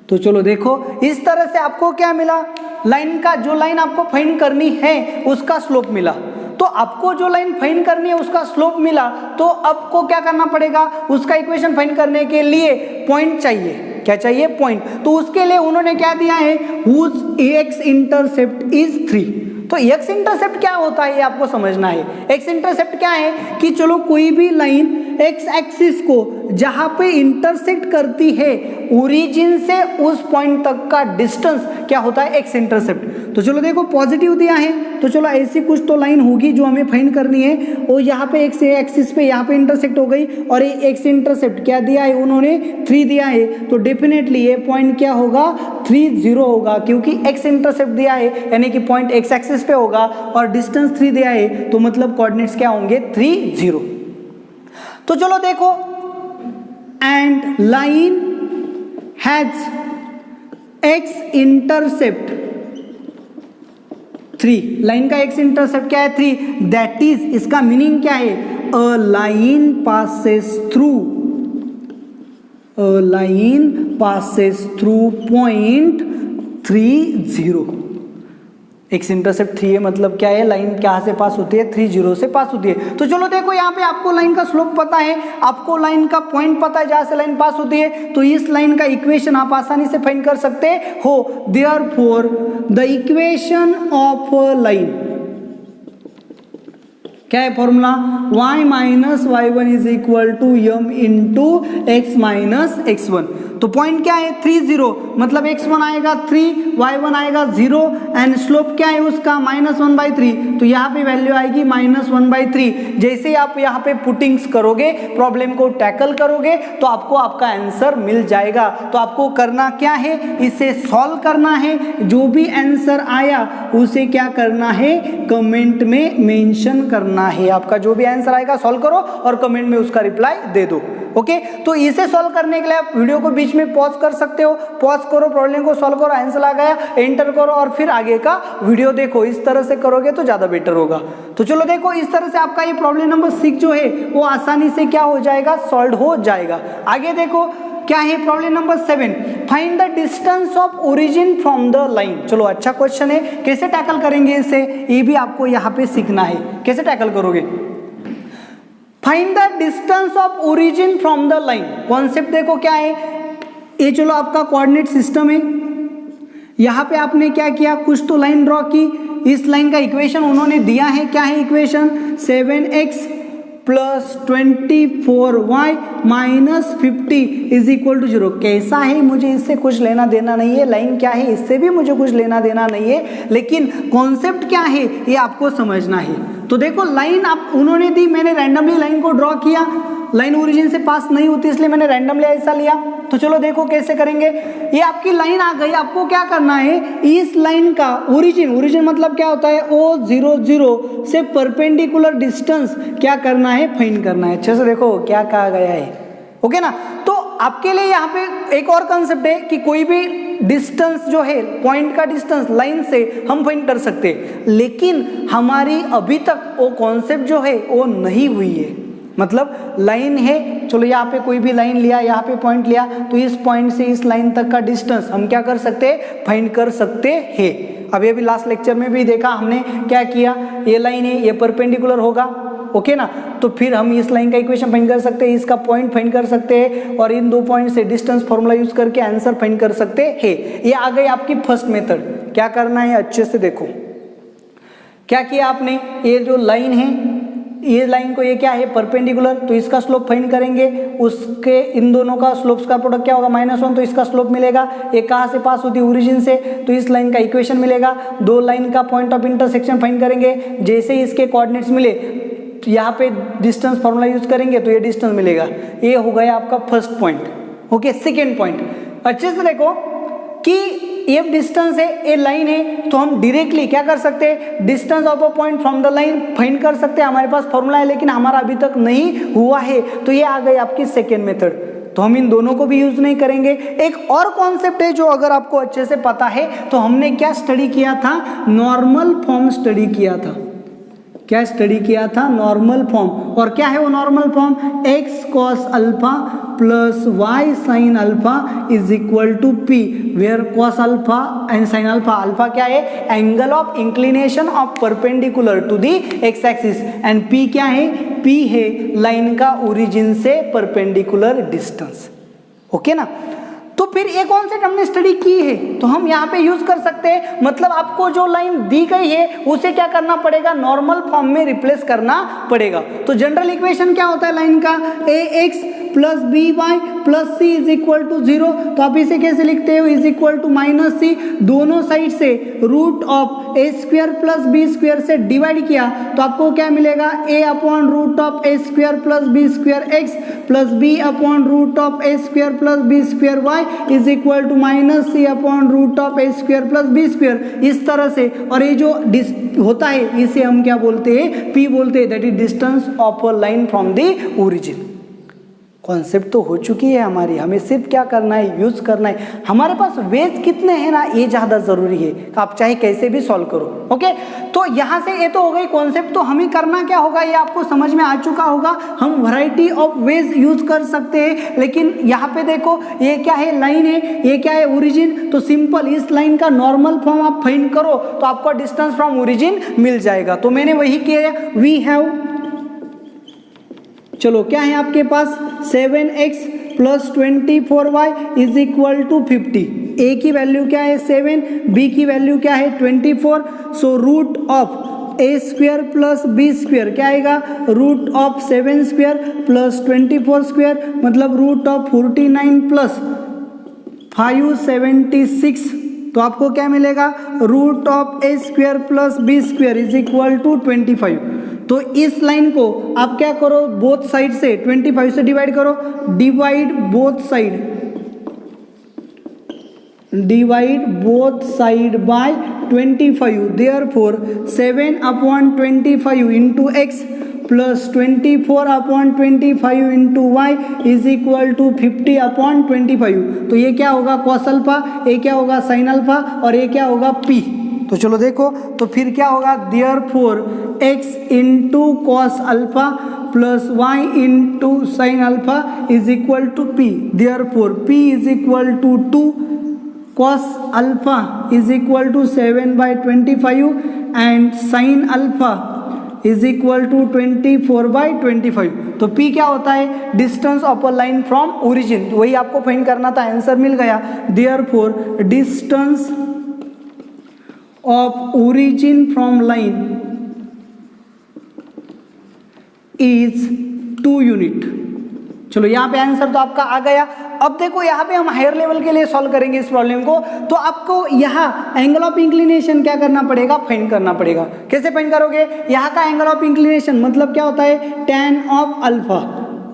तो चलो देखो, इस तरह से आपको क्या मिला, लाइन का जो लाइन आपको फाइंड करनी है उसका स्लोप मिला। तो आपको जो लाइन फाइंड करनी है उसका स्लोप मिला, तो आपको क्या करना पड़ेगा, उसका इक्वेशन फाइंड करने के लिए पॉइंट चाहिए। क्या चाहिए, पॉइंट। तो उसके लिए उन्होंने क्या दिया है, whose x इंटरसेप्ट इज 3। तो x इंटरसेप्ट क्या होता है ये आपको समझना है। x इंटरसेप्ट क्या है कि चलो कोई भी लाइन x एक्सिस को जहां पे इंटरसेक्ट करती है, ओरिजिन से उस पॉइंट तक का डिस्टेंस क्या होता है, x इंटरसेप्ट। तो चलो देखो, पॉजिटिव दिया है तो चलो ऐसी कुछ तो लाइन होगी जो हमें फाइंड करनी है। और यहाँ पे x एक्सिस पे यहाँ पे इंटरसेक्ट हो गई और ये x इंटरसेप्ट क्या दिया है, उन्होंने 3 दिया है। तो डेफिनेटली ये पॉइंट क्या होगा, 3 0 होगा, क्योंकि x इंटरसेप्ट दिया है यानी कि पॉइंट x एक्सिस पे होगा और डिस्टेंस 3 दिया है, तो मतलब कोऑर्डिनेट्स क्या होंगे, 3 0। तो चलो देखो, and line has x intercept 3, line का x इंटरसेप्ट क्या है, 3। दैट इज, इसका मीनिंग क्या है, a line passes through point 3 0। x intercept 3 है मतलब क्या है, लाइन कहाँ से पास होती है, 3 0 से पास होती है। तो चलो देखो, यहाँ पे आपको लाइन का स्लोप पता है, आपको लाइन का पॉइंट पता है जहाँ से लाइन पास होती है, तो इस लाइन का इक्वेशन आप आसानी से फाइंड कर सकते हो। Therefore the equation of line क्या है formula, y minus y1 is equal to m into x minus x1। तो पॉइंट क्या है 3 0, मतलब x1 आएगा 3, y1 आएगा 0 एंड स्लोप क्या है उसका -1/3। तो यहाँ पे वैल्यू आएगी -1/3। जैसे ही आप यहाँ पे पुटिंग्स करोगे, प्रॉब्लम को टैकल करोगे तो आपको आपका आंसर मिल जाएगा। तो आपको करना क्या है, इसे सॉल्व करना है। जो भी आंसर आया उसे क्या करना है, कमेंट में मेंशन करना है। आपका जो भी आंसर आएगा सॉल्व करो और कमेंट में उसका रिप्लाई दे दो। ओके, तो इसे सॉल्व करने के लिए आप वीडियो को बीच में पॉज कर सकते हो। पॉज करो, प्रॉब्लम को सॉल्व करो, आंसर आ गया एंटर करो और फिर आगे का वीडियो देखो। इस तरह से करोगे तो ज्यादा बेटर होगा। तो चलो देखो, इस तरह से आपका ये प्रॉब्लम नंबर 6 जो है वो आसानी से क्या हो जाएगा, सॉल्व हो जाएगा। आगे देखो क्या है problem number 7, find the distance of origin from the line. चलो अच्छा क्वेश्चन है, कैसे टैकल करेंगे इसे, ये भी आपको यहाँ पे सीखना है। कैसे टैकल करोगे, find the distance of origin from the line. Concept देखो क्या है, ये चलो आपका कोऑर्डिनेट सिस्टम है। यहाँ पे आपने क्या किया, कुछ तो लाइन ड्रॉ की। इस लाइन का इक्वेशन उन्होंने दिया है, क्या है equation, 7x plus 24y minus 50 is equal to 0। कैसा है, मुझे इससे कुछ लेना देना नहीं है। लाइन क्या है, इससे भी मुझे कुछ लेना देना नहीं है, लेकिन कॉन्सेप्ट क्या है ये आपको समझना है। तो देखो लाइन आप उन्होंने दी, मैंने रैंडमली लाइन को ड्रॉ किया। लाइन ओरिजिन से पास नहीं होती इसलिए मैंने रैंडमली ऐसा लिया। तो चलो देखो कैसे करेंगे। ये आपकी लाइन आ गई, आपको क्या करना है, इस लाइन का ओरिजिन मतलब क्या होता है, O0 0 से परपेंडिकुलर डिस्टेंस क्या करना है, फाइंड करना है। अच्छे से देखो क्या कहा गया है, ओके ना। तो आपके लिए यहाँ पे एक और कंसेप्ट है कि कोई भी डिस्टेंस जो है, पॉइंट का डिस्टेंस लाइन से हम फाइंड कर सकते हैं, लेकिन हमारी अभी तक वो कॉन्सेप्ट जो है वो नहीं हुई है। मतलब लाइन है, चलो यहाँ पे कोई भी लाइन लिया, यहाँ पे पॉइंट लिया, तो इस पॉइंट से इस लाइन तक का डिस्टेंस हम क्या कर सकते हैं, फाइंड कर सकते हैं। अभी अभी लास्ट लेक्चर में भी देखा हमने क्या किया, ये लाइन है, ये परपेंडिकुलर होगा, ओके ना। तो फिर हम इस लाइन का इक्वेशन फाइंड कर सकते हैं, इसका पॉइंट फाइंड कर सकते हैं और इन दो पॉइंट से डिस्टेंस फॉर्मूला यूज करके आंसर फाइंड कर सकते हैं। ये आ गई आपकी फर्स्ट मेथड। क्या करना है, अच्छे से देखो क्या किया आपने। ये जो लाइन है, ये लाइन को, ये क्या है परपेंडिकुलर, तो इसका स्लोप फाइंड करेंगे। उसके इन दोनों का स्लोप्स का प्रोडक्ट क्या होगा, -1, तो इसका स्लोप मिलेगा। ये कहाँ से पास होती है, ओरिजिन से, तो इस लाइन का इक्वेशन मिलेगा। दो लाइन का पॉइंट ऑफ इंटरसेक्शन फाइंड करेंगे। जैसे ही इसके कोऑर्डिनेट्स मिले तो यहाँ पे डिस्टेंस फॉर्मूला यूज करेंगे तो ये डिस्टेंस मिलेगा। ये हो गया आपका first point. Okay, second point अच्छे से देखो कि ये डिस्टेंस है, ये लाइन है, तो हम डायरेक्टली क्या कर सकते हैं, distance of a point from the line find कर सकते हैं। हमारे पास फॉर्मूला है लेकिन हमारा अभी तक नहीं हुआ है, तो ये आ गई आपकी सेकेंड मेथड। तो हम इन दोनों को भी यूज नहीं करेंगे। एक और कॉन्सेप्ट है जो अगर आपको अच्छे से पता है, तो हमने क्या स्टडी किया था, नॉर्मल फॉर्म स्टडी किया था। क्या स्टडी किया था, नॉर्मल फॉर्म। और क्या है वो normal form, x cos alpha plus y sin alpha is equal to p, where cos alpha and sin alpha, alpha क्या है, angle of inclination of perpendicular to the x axis, and p क्या है, p है लाइन का ओरिजिन से परपेंडिकुलर डिस्टेंस। ओके ना। तो फिर ये कॉन्सेप्ट हमने स्टडी की है तो हम यहाँ पे यूज कर सकते हैं। मतलब आपको जो लाइन दी गई है उसे क्या करना पड़ेगा, नॉर्मल फॉर्म में रिप्लेस करना पड़ेगा। तो जनरल इक्वेशन क्या होता है लाइन का, ax plus B Y plus C is equal to 0। तो आप इसे कैसे लिखते हो, इज इक्वल टू -c, दोनों साइड से root of a square plus b square से डिवाइड किया तो आपको क्या मिलेगा, a upon root of a square plus b square x plus b upon root of a square plus b square y is equal to -c upon root of a square plus b square. इस तरह से, और ये जो होता है इसे हम क्या बोलते हैं, p बोलते हैं, that is distance of a line from the origin. Concept तो हो चुकी है हमारी, हमें सिर्फ क्या करना है, यूज करना है। हमारे पास वेज कितने हैं ना, ये ज़्यादा ज़रूरी है। आप चाहे कैसे भी सॉल्व करो। ओके, तो यहाँ से ये तो हो गई कॉन्सेप्ट। तो हमें करना क्या होगा, ये आपको समझ में आ चुका होगा। हम वैरायटी ऑफ वेज यूज कर सकते हैं, लेकिन यहाँ पे देखो ये क्या है, लाइन है, ये क्या है, ओरिजिन। तो सिंपल इस लाइन का नॉर्मल फॉर्म आप फाइंड करो तो आपको डिस्टेंस फ्रॉम ओरिजिन मिल जाएगा। तो मैंने वही किया, वी हैव, चलो क्या है आपके पास, 7x plus 24y is equal to 50। a की वैल्यू क्या है 7, b की वैल्यू क्या है 24। So root of a square plus b square क्या आएगा, root of 7 square plus 24 square, मतलब रूट ऑफ 49 प्लस 576, तो आपको क्या मिलेगा, root of a square plus b square is equal to 25। तो इस लाइन को आप क्या करो, बोथ साइड से 25 से डिवाइड करो, divide both side by 25, therefore 7/25 into x plus 24/25 into y is equal to 50/25। तो ये क्या होगा, कॉस अल्फा, ये क्या होगा, साइन अल्फा, और ये क्या होगा, पी। तो चलो देखो, तो फिर क्या होगा, therefore x into cos alpha plus y into sine alpha is equal to p, therefore p is equal to 2 cos alpha is equal to 7/25 and sin alpha is equal to 24/25। तो P क्या होता है, distance of a line from origin, वही आपको फाइंड करना था, आंसर मिल गया। Therefore distance of origin from line is 2 unit. चलो यहाँ पे आंसर तो आपका आ गया। अब देखो यहाँ पे हम हायर लेवल के लिए सॉल्व करेंगे इस प्रॉब्लम को, तो आपको यहाँ एंगल ऑफ इंक्लिनेशन क्या करना पड़ेगा, फाइंड करना पड़ेगा। कैसे फाइंड करोगे, यहाँ का एंगल ऑफ इंक्लिनेशन मतलब क्या होता है, tan ऑफ अल्फा,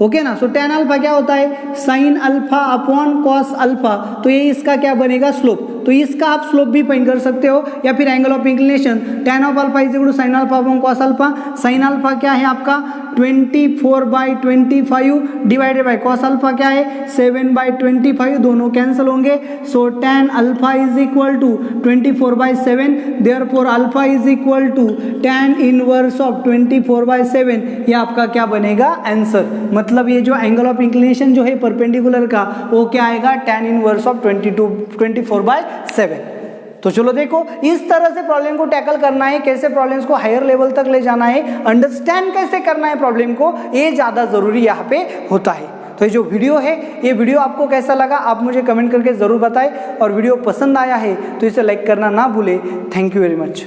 ओके ना। सो tan अल्फा क्या होता है, sign alpha upon cos alpha, तो ये इसका क्या बनेगा, स्लोप। तो इसका आप स्लोप भी फाइंड कर सकते हो, या फिर angle of inclination tan of alpha is equal to sine alpha upon cos alpha. Sine alpha क्या है आपका 24/25 डिवाइडेड बाय कॉस अल्फा क्या है 7/25, दोनों कैंसिल होंगे। So tan alpha is equal to 24/7, therefore alpha is equal to tan inverse of 24/7, ये आपका क्या बनेगा, आंसर। मतलब ये जो एंगल ऑफ इंक्लिनेशन जो है परपेंडिकुलर का, वो क्या आएगा, tan इनवर्स ऑफ 24/7। तो चलो देखो, इस तरह से प्रॉब्लम को टैकल करना है, कैसे प्रॉब्लम्स को हायर लेवल तक ले जाना है, अंडरस्टैंड कैसे करना है प्रॉब्लम को, ये ज़्यादा ज़रूरी यहाँ पे होता है। तो ये जो वीडियो है, ये वीडियो आपको कैसा लगा आप मुझे कमेंट करके ज़रूर बताएं, और वीडियो पसंद आया है तो इसे लाइक करना ना भूलें। Thank you very much.